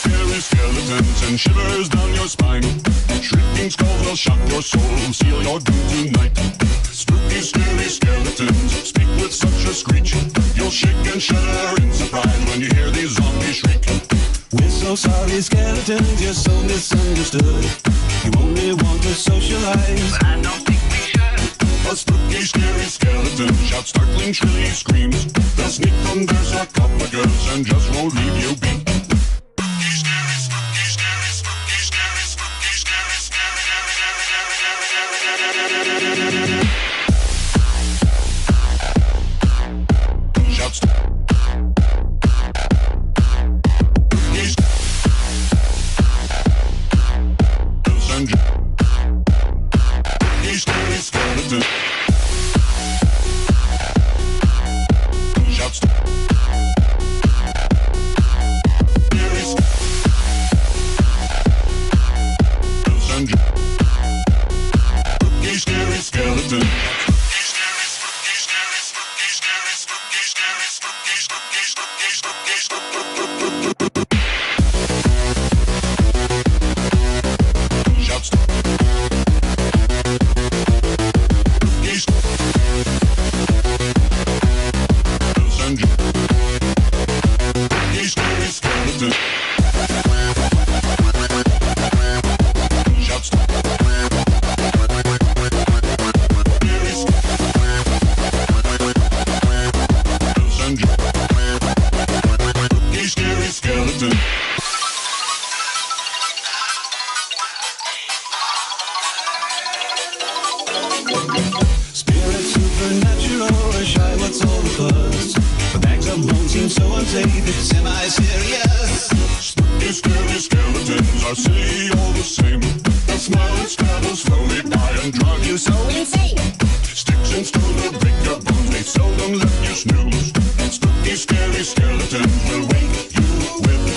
scary skeletons and shivers down your spine. Shrieking skulls will shock your soul, seal your doom tonight. Spooky, scary skeletons speak with such a screech. You'll shake and shudder in surprise when you hear these zombies shriek. We're so sorry, skeletons, you're so misunderstood. You only want to socialize, but I don't think we should. A spooky, scary skeleton shouts startling, shrilly screams. They'll sneak under sarcophagus and just won't leave you be. Spooky, scary, spooky, scary, spooky, scary, spooky, scary, scary. Shouts. Scary skeleton. Shouts. Scary skeleton. spirit supernatural, or shy, what's all the buzz? The bags of bones seem so unsafe, it's semi-serious. Spooky, scary skeletons are silly all the same. They'll smile and scramble slowly by and drive you so insane. Sticks and stones will break your bones, they seldom let you snooze. Spooky, scary skeletons will wake you with a